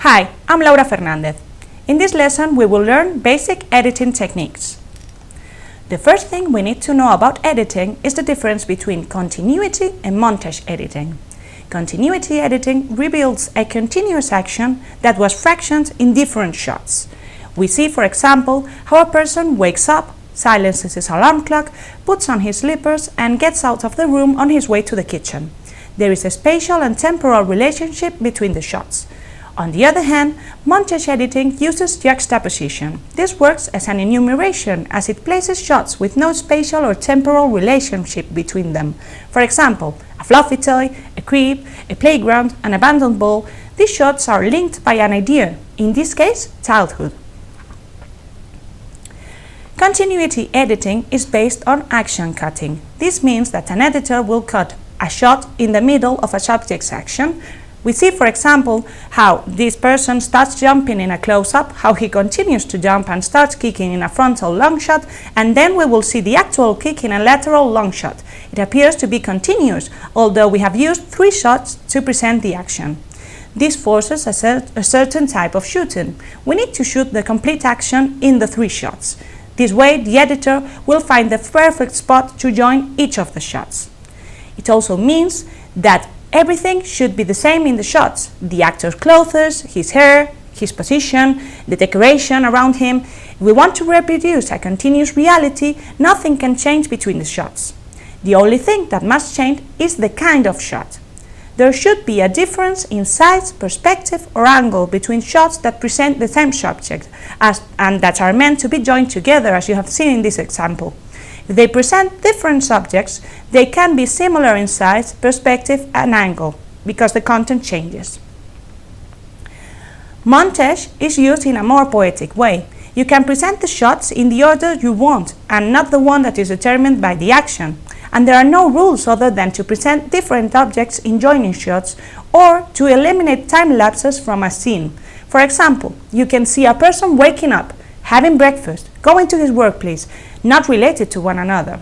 Hi, I'm Laura Fernandez. In this lesson, we will learn basic editing techniques. The first thing we need to know about editing is the difference between continuity and montage editing. Continuity editing reveals a continuous action that was fractioned in different shots. We see, for example, how a person wakes up, silences his alarm clock, puts on his slippers, and gets out of the room on his way to the kitchen. There is a spatial and temporal relationship between the shots. On the other hand, montage editing uses juxtaposition. This works as an enumeration, as it places shots with no spatial or temporal relationship between them. For example, a fluffy toy, a crib, a playground, an abandoned ball. These shots are linked by an idea, in this case, childhood. Continuity editing is based on action cutting. This means that an editor will cut a shot in the middle of a subject's action. We see, for example, how this person starts jumping in a close-up, how he continues to jump and starts kicking in a frontal long shot, and then we will see the actual kick in a lateral long shot. It appears to be continuous, although we have used 3 shots to present the action. This forces a certain type of shooting. We need to shoot the complete action in the 3 shots. This way, the editor will find the perfect spot to join each of the shots. It also means that everything should be the same in the shots. The actor's clothes, his hair, his position, the decoration around him. If we want to reproduce a continuous reality, nothing can change between the shots. The only thing that must change is the kind of shot. There should be a difference in size, perspective, or angle between shots that present the same subject and that are meant to be joined together, as you have seen in this example. If they present different subjects, they can be similar in size, perspective, and angle, because the content changes. Montage is used in a more poetic way. You can present the shots in the order you want, and not the one that is determined by the action. And there are no rules other than to present different objects in joining shots, or to eliminate time lapses from a scene. For example, you can see a person waking up, having breakfast, going to his workplace, not related to one another.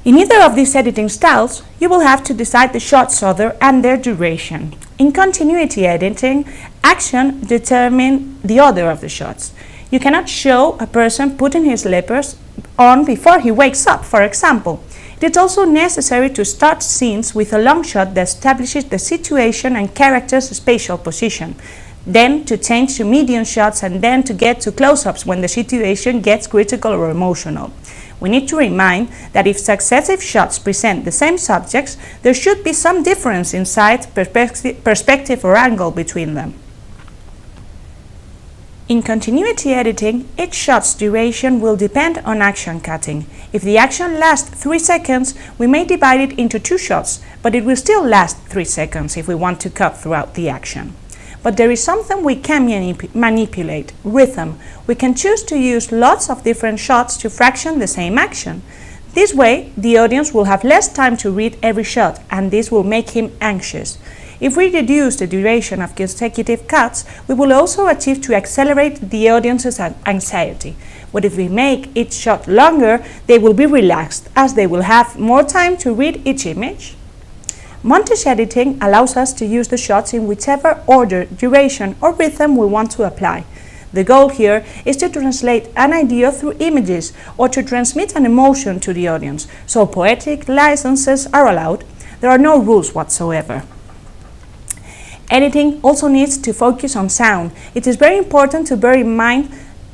In either of these editing styles, you will have to decide the shot's order and their duration. In continuity editing, action determines the order of the shots. You cannot show a person putting his slippers on before he wakes up, for example. It is also necessary to start scenes with a long shot that establishes the situation and character's spatial position, then to change to medium shots, and then to get to close-ups when the situation gets critical or emotional. We need to remind that if successive shots present the same subjects, there should be some difference in size, perspective, or angle between them. In continuity editing, each shot's duration will depend on action cutting. If the action lasts 3 seconds, we may divide it into 2 shots, but it will still last 3 seconds if we want to cut throughout the action. But there is something we can manipulate: rhythm. We can choose to use lots of different shots to fraction the same action. This way, the audience will have less time to read every shot, and this will make him anxious. If we reduce the duration of consecutive cuts, we will also achieve to accelerate the audience's anxiety. But if we make each shot longer, they will be relaxed, as they will have more time to read each image. Montage editing allows us to use the shots in whichever order, duration, or rhythm we want to apply. The goal here is to translate an idea through images or to transmit an emotion to the audience, so poetic licenses are allowed. There are no rules whatsoever. Editing also needs to focus on sound. It is very important to bear in mind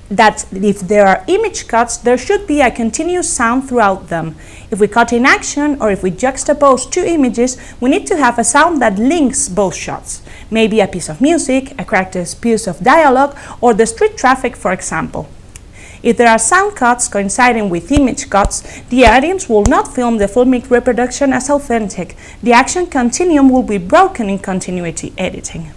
that if there are image cuts, there should be a continuous sound throughout them. If we cut in action, or if we juxtapose 2 images, we need to have a sound that links both shots. Maybe a piece of music, a character's piece of dialogue, or the street traffic, for example. If there are sound cuts coinciding with image cuts, the audience will not film the filmic reproduction as authentic. The action continuum will be broken in continuity editing.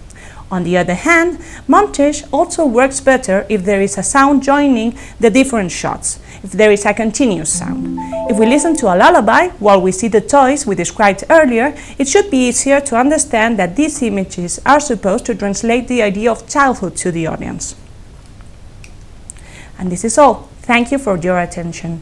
On the other hand, montage also works better if there is a sound joining the different shots, if there is a continuous sound. If we listen to a lullaby while we see the toys we described earlier, it should be easier to understand that these images are supposed to translate the idea of childhood to the audience. And this is all. Thank you for your attention.